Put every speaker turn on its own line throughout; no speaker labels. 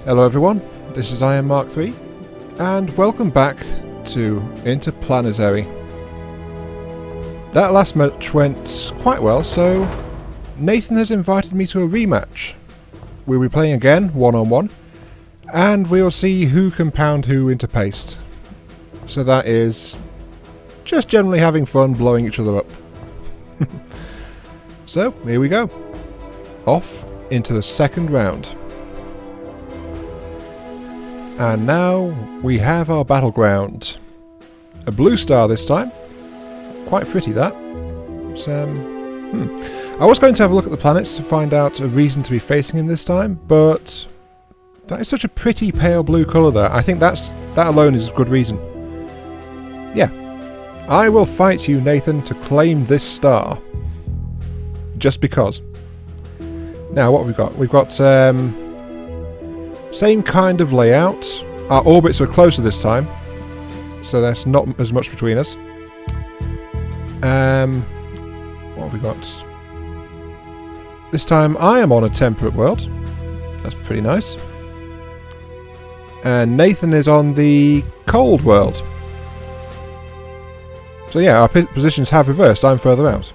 Hello everyone, this is Iron Mark III, and welcome back to Interplanetary. That last match went quite well, so Nathan has invited me to a rematch. We'll be playing again, one-on-one, and we'll see who can pound who into paste. So that is just generally having fun blowing each other up. So, here we go. Off into the second round. And now we have our battleground. A blue star this time. Quite pretty that. It's, I was going to have a look at the planets to find out a reason to be facing him this time, but that is such a pretty pale blue colour there. I think that alone is a good reason. Yeah. I will fight you, Nathan, to claim this star. Just because. Now, what have we got? We've got same kind of layout. Our orbits are closer this time, so there's not as much between us. What have we got? This time I am on a temperate world. That's pretty nice. And Nathan is on the cold world. So yeah, our positions have reversed. I'm further out.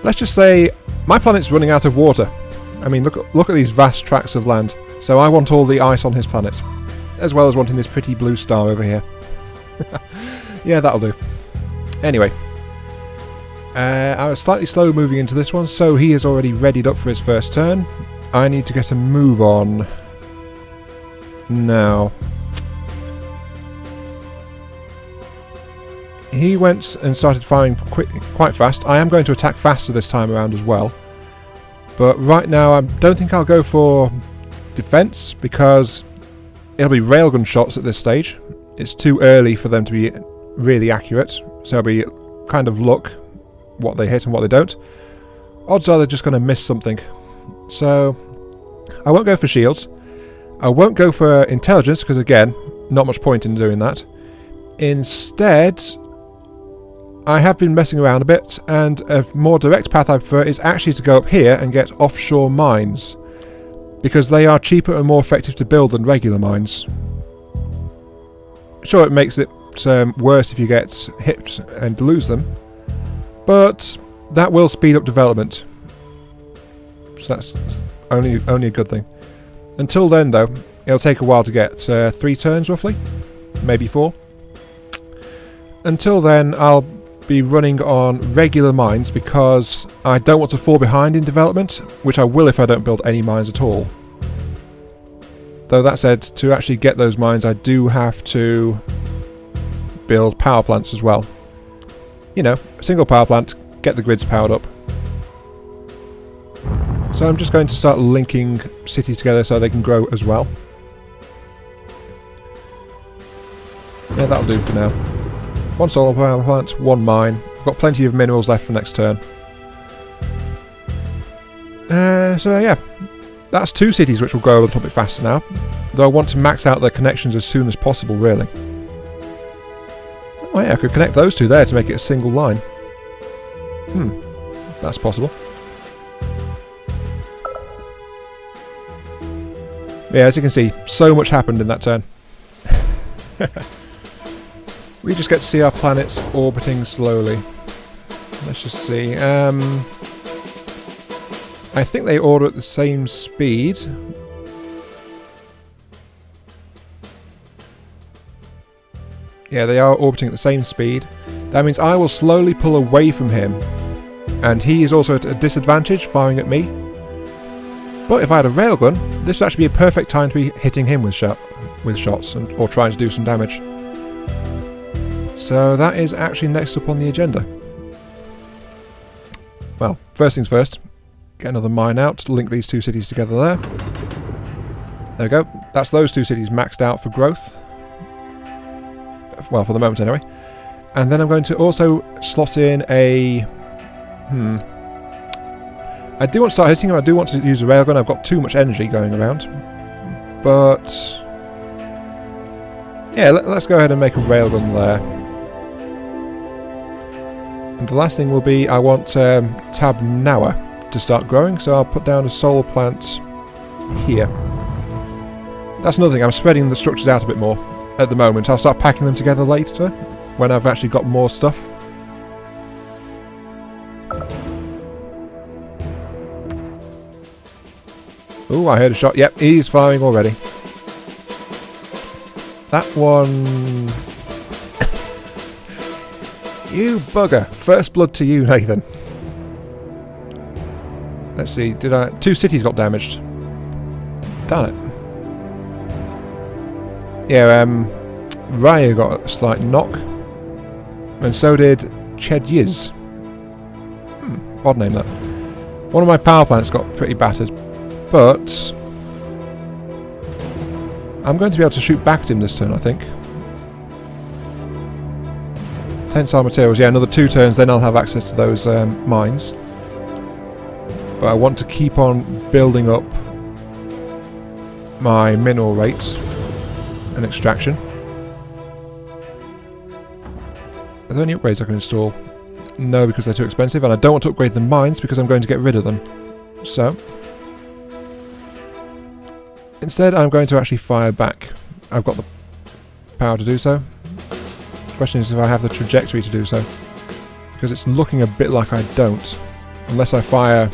Let's just say my planet's running out of water. I mean, look at these vast tracts of land. So I want all the ice on his planet, as well as wanting this pretty blue star over here. Yeah, that'll do. Anyway, I was slightly slow moving into this one, so he is already readied up for his first turn. I need to get a move on now. He went and started firing quite fast. I am going to attack faster this time around as well. But right now I don't think I'll go for defense because it'll be railgun shots at this stage. It's too early for them to be really accurate. So it'll be kind of luck what they hit and what they don't. Odds are they're just going to miss something. So I won't go for shields. I won't go for intelligence because again, not much point in doing that. Instead, I have been messing around a bit, and a more direct path I prefer is actually to go up here and get offshore mines, because they are cheaper and more effective to build than regular mines. Sure, it makes it worse if you get hit and lose them, but that will speed up development. So that's only a good thing. Until then, though, it'll take a while to get 3 turns roughly, maybe 4. Until then, I'll be running on regular mines because I don't want to fall behind in development, which I will if I don't build any mines at all. Though that said, to actually get those mines I do have to build power plants as well. You know, a single power plant, get the grids powered up. So I'm just going to start linking cities together so they can grow as well. Yeah, that'll do for now. 1 solar power plant, 1 mine. I've got plenty of minerals left for next turn. So yeah, that's 2 cities which will grow a little bit faster now. Though I want to max out their connections as soon as possible, really. Oh yeah, I could connect those 2 there to make it a single line. That's possible. Yeah, as you can see, so much happened in that turn. We just get to see our planets orbiting slowly. Let's just see. I think they orbit at the same speed. Yeah, they are orbiting at the same speed. That means I will slowly pull away from him. And he is also at a disadvantage, firing at me. But if I had a railgun, this would actually be a perfect time to be hitting him with shots or trying to do some damage. So that is actually next up on the agenda. Well, first things first, get another mine out, link these 2 cities together there. There we go, that's those 2 cities maxed out for growth. Well, for the moment anyway. And then I'm going to also slot in a... I do want to start hitting him, I do want to use a railgun, I've got too much energy going around. But... yeah, let's go ahead and make a railgun there. And the last thing will be, I want Tab Nawa, to start growing, so I'll put down a solar plant here. That's another thing, I'm spreading the structures out a bit more at the moment. I'll start packing them together later, when I've actually got more stuff. Ooh, I heard a shot. Yep, he's firing already. That one... You bugger. First blood to you, Nathan. Let's see, did I... 2 cities got damaged. Darn it. Yeah, Raya got a slight knock. And so did Chedyiz. Odd name, that. One of my power plants got pretty battered. But... I'm going to be able to shoot back at him this turn, I think. Tensile materials, yeah, another 2 turns, then I'll have access to those mines. But I want to keep on building up my mineral rates and extraction. Are there any upgrades I can install? No, because they're too expensive, and I don't want to upgrade the mines because I'm going to get rid of them. So, instead I'm going to actually fire back. I've got the power to do so. The question is if I have the trajectory to do so. Because it's looking a bit like I don't. Unless I fire...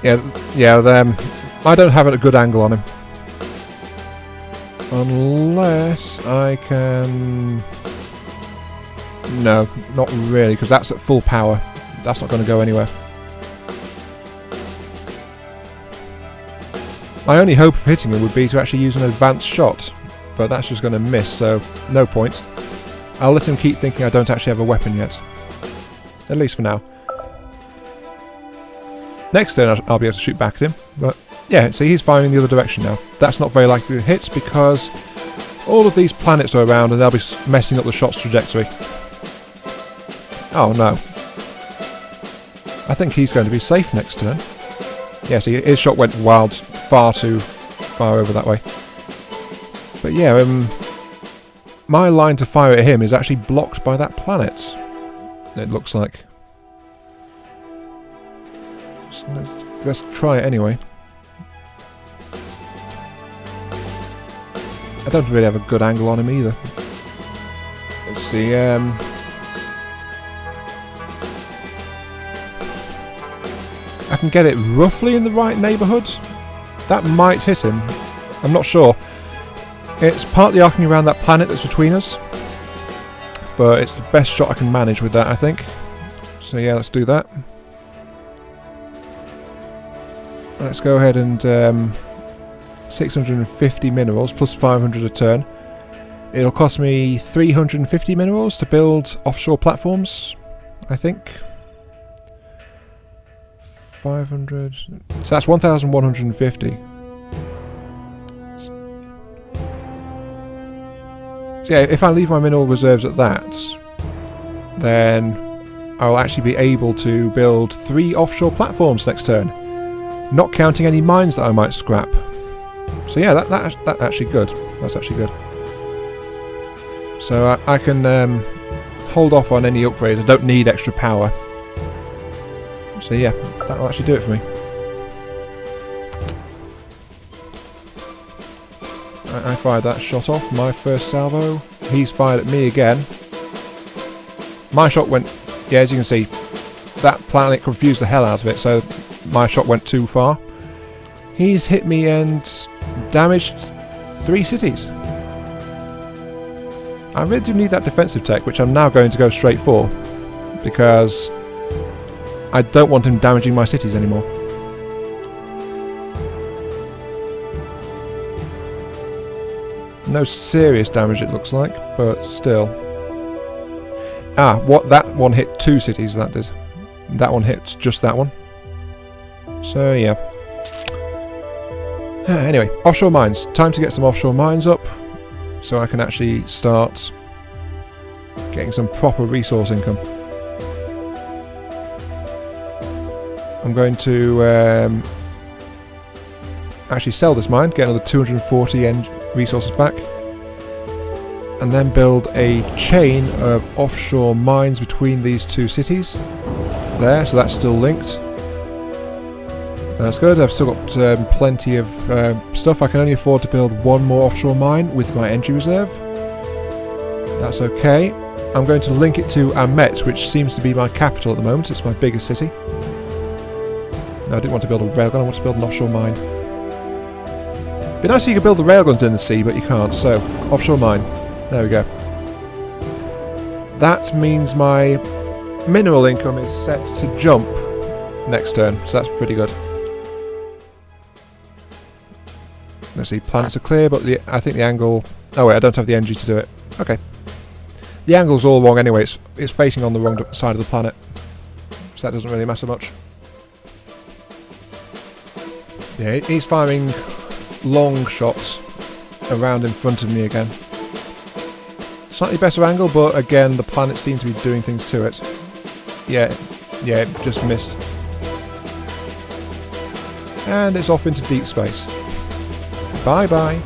Yeah, I don't have a good angle on him. Unless I can... No, not really, because that's at full power. That's not going to go anywhere. My only hope of hitting him would be to actually use an advanced shot, but that's just going to miss, so no point. I'll let him keep thinking I don't actually have a weapon yet. At least for now. Next turn I'll be able to shoot back at him, but yeah, see, he's firing in the other direction now. That's not very likely to hit because all of these planets are around and they'll be messing up the shot's trajectory. Oh no. I think he's going to be safe next turn. Yeah, see, his shot went wild, far too far over that way. But yeah, my line to fire at him is actually blocked by that planet, it looks like. So let's try it anyway. I don't really have a good angle on him either. Let's see, I can get it roughly in the right neighbourhood. That might hit him. I'm not sure. It's partly arcing around that planet that's between us. But it's the best shot I can manage with that, I think. So yeah, let's do that. Let's go ahead and 650 minerals plus 500 a turn. It'll cost me 350 minerals to build offshore platforms, I think. 500... So that's 1,150. So yeah, if I leave my mineral reserves at that, then I'll actually be able to build 3 offshore platforms next turn. Not counting any mines that I might scrap. So yeah, that's actually good. That's actually good. So I can hold off on any upgrades. I don't need extra power. So yeah, that'll actually do it for me. I fired that shot off, my first salvo. He's fired at me again. My shot went... Yeah, as you can see, that planet confused the hell out of it, so my shot went too far. He's hit me and damaged 3 cities. I really do need that defensive tech, which I'm now going to go straight for, because I don't want him damaging my cities anymore. No serious damage it looks like, but still. Ah, what, that one hit 2 cities, that did. That one hit just that one. So yeah. Anyway, offshore mines. Time to get some offshore mines up, so I can actually start getting some proper resource income. I'm going to actually sell this mine, get another 240 resources back. and then build a chain of offshore mines between these two cities. There, so that's still linked. That's good. I've still got plenty of stuff. I can only afford to build one more offshore mine with my energy reserve. That's okay. I'm going to link it to Amet, which seems to be my capital at the moment. It's my biggest city. No, I didn't want to build a railgun, I want to build an offshore mine. It'd be nice if you could build the railguns in the sea, but you can't. So, offshore mine. There we go. That means my mineral income is set to jump next turn, so that's pretty good. Let's see, planets are clear, but I think the angle... Oh wait, I don't have the energy to do it. Okay. The angle's all wrong anyway, it's facing on the wrong side of the planet. So that doesn't really matter much. Yeah, he's firing long shots around in front of me again. Slightly better angle, but again, the planet seems to be doing things to it. Yeah, it just missed. And it's off into deep space. Bye-bye.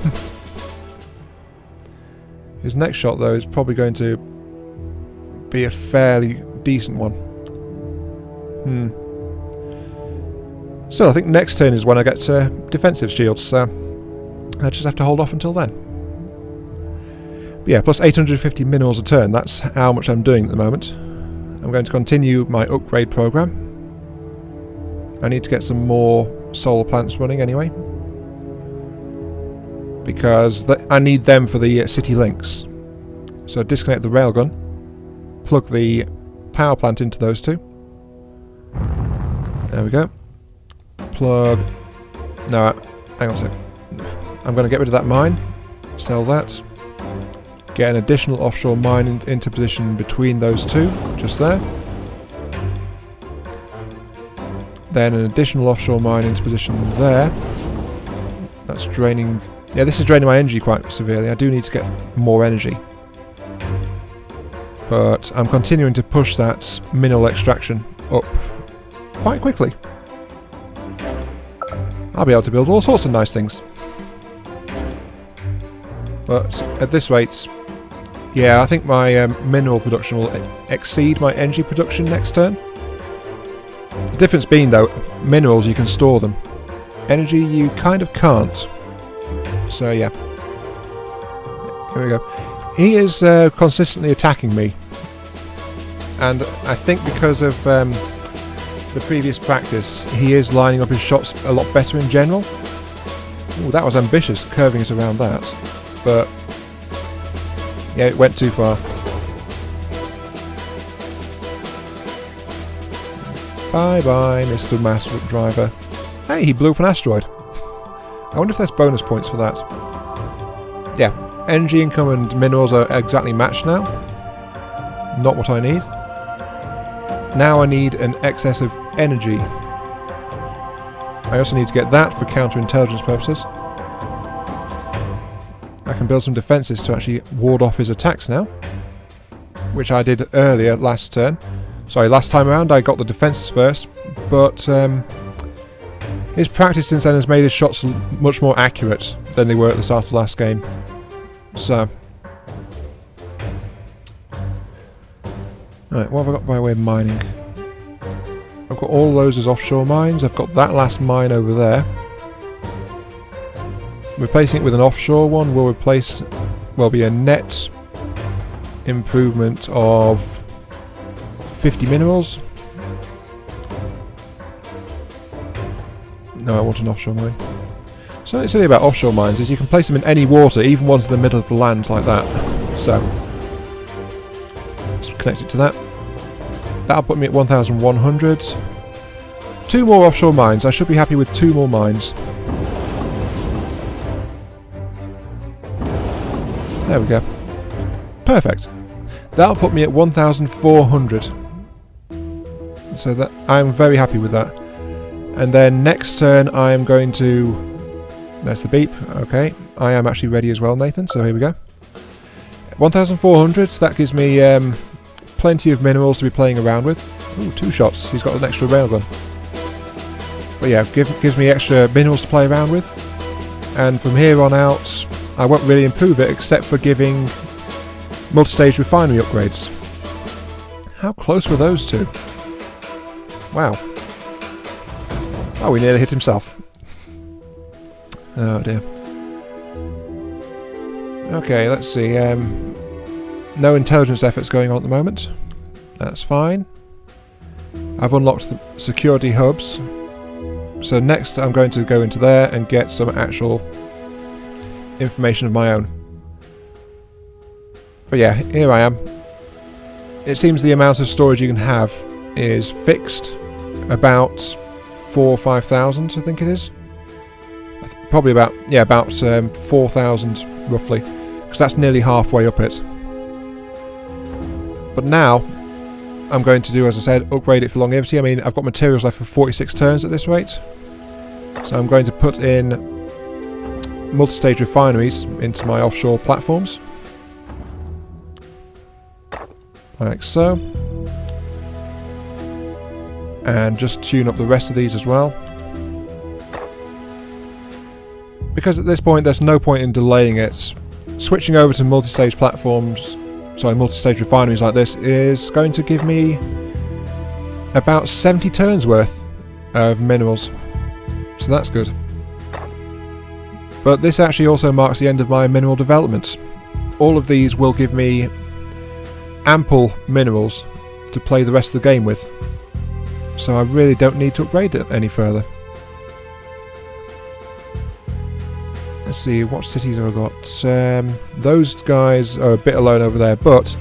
His next shot, though, is probably going to be a fairly decent one. So I think next turn is when I get defensive shields, so I just have to hold off until then. But yeah, plus 850 minerals a turn, that's how much I'm doing at the moment. I'm going to continue my upgrade program. I need to get some more solar plants running anyway, because I need them for the city links. So disconnect the railgun, plug the power plant into those two. There we go. Plug... No, hang on a sec. I'm going to get rid of that mine, sell that, get an additional offshore mine into position between those two, just there. Then an additional offshore mine into position there. That's draining... Yeah, this is draining my energy quite severely. I do need to get more energy. But I'm continuing to push that mineral extraction up quite quickly. I'll be able to build all sorts of nice things. But at this rate, yeah, I think my mineral production will exceed my energy production next turn. The difference being, though, minerals you can store them. Energy you kind of can't. So yeah, here we go. He is consistently attacking me, and I think because of the previous practice, he is lining up his shots a lot better in general. Ooh, that was ambitious, curving it around that, but yeah, it went too far. Bye bye, Mr. Master Driver. Hey, he blew up an asteroid. I wonder if there's bonus points for that. Yeah, energy income and minerals are exactly matched now. Not what I need. Now I need an excess of energy. I also need to get that for counterintelligence purposes. I can build some defences to actually ward off his attacks now, which I did earlier last turn. Sorry, last time around I got the defences first, but his practice since then has made his shots much more accurate than they were at the start of the last game. So... Right, what have I got by way of mining? I've got all those as offshore mines. I've got that last mine over there. Replacing it with an offshore one will be a net improvement of 50 minerals. No, I want an offshore mine. So it's really about offshore mines is you can place them in any water, even ones in the middle of the land like that. So let's connect it to that. That'll put me at 1,100. 2 more offshore mines. I should be happy with 2 more mines. There we go. Perfect. That'll put me at 1,400. So that I'm very happy with that. And then next turn I am going to... That's the beep. Okay. I am actually ready as well, Nathan. So here we go. 1,400. So that gives me plenty of minerals to be playing around with. Ooh, 2 shots. He's got an extra railgun. But yeah, gives me extra minerals to play around with. And from here on out, I won't really improve it except for giving multi-stage refinery upgrades. How close were those two? Wow. Oh, we nearly hit himself. Oh dear. Okay, let's see. No intelligence efforts going on at the moment. That's fine. I've unlocked the security hubs. So next I'm going to go into there and get some actual information of my own. But yeah, here I am. It seems the amount of storage you can have is fixed. About 4,000 or 5,000, I think it is. Probably about 4,000 roughly, because that's nearly halfway up it. But now I'm going to do, as I said, upgrade it for longevity. I mean, I've got materials left for 46 turns at this rate, so I'm going to put in multi-stage refineries into my offshore platforms, like so, and just tune up the rest of these as well, because at this point there's no point in delaying it. Switching over to multi-stage platforms, multi-stage refineries like this is going to give me about 70 turns worth of minerals, so that's good. But this actually also marks the end of my mineral development. All of these will give me ample minerals to play the rest of the game with, so I really don't need to upgrade it any further. Let's see, what cities have I got? Those guys are a bit alone over there, but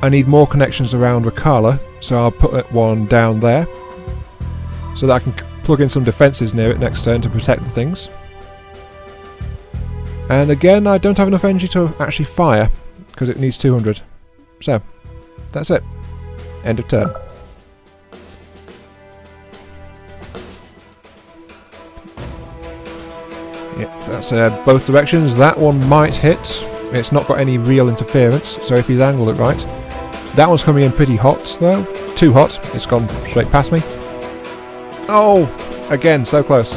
I need more connections around Wakala, so I'll put one down there, so that I can plug in some defences near it next turn to protect the things. And again, I don't have enough energy to actually fire, because it needs 200. So, that's it. End of turn. Yeah, that's both directions. That one might hit. It's not got any real interference, so if he's angled it right. That one's coming in pretty hot, though. Too hot. It's gone straight past me. Oh! Again, so close.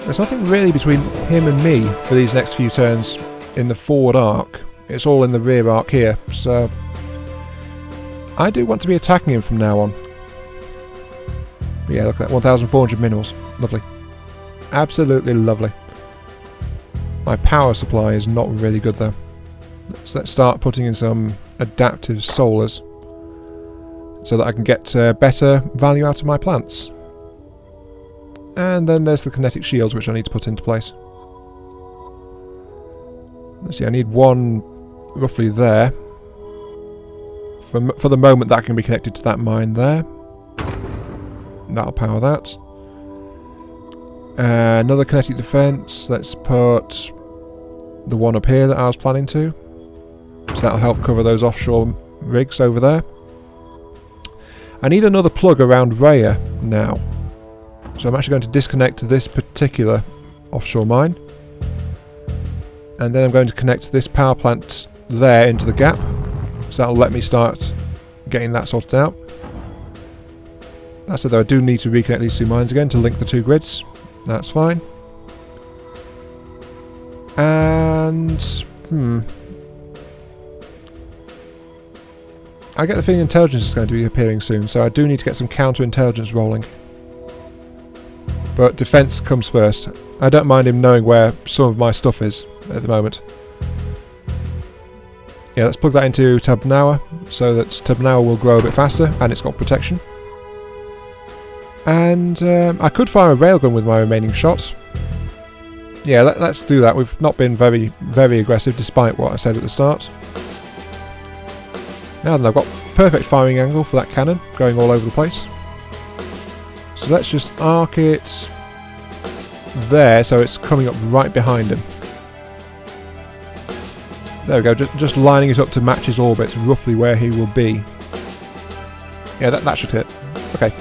There's nothing really between him and me for these next few turns in the forward arc. It's all in the rear arc here, so I do want to be attacking him from now on. But yeah, look at that, 1,400 minerals. Lovely. Absolutely lovely. My power supply is not really good though. So let's start putting in some adaptive solars so that I can get better value out of my plants. And then there's the kinetic shields which I need to put into place. Let's see, I need one roughly there. For the moment that can be connected to that mine there. That'll power that. Another kinetic defense. Let's put the one up here that I was planning to. So that'll help cover those offshore rigs over there. I need another plug around Raya now. So I'm actually going to disconnect this particular offshore mine. And then I'm going to connect this power plant there into the gap. So that'll let me start getting that sorted out. That's it though, I do need to reconnect these two mines again to link the two grids. That's fine. And I get the feeling intelligence is going to be appearing soon, so I do need to get some counter-intelligence rolling. But defense comes first. I don't mind him knowing where some of my stuff is at the moment. Yeah, let's plug that into Tabnawa so that Tabnawa will grow a bit faster and it's got protection. And I could fire a railgun with my remaining shots. Yeah, let's do that. We've not been very, very aggressive despite what I said at the start. Now then, I've got perfect firing angle for that cannon going all over the place. So let's just arc it there so it's coming up right behind him. There we go, just lining it up to match his orbit roughly where he will be. Yeah, that should hit. Okay.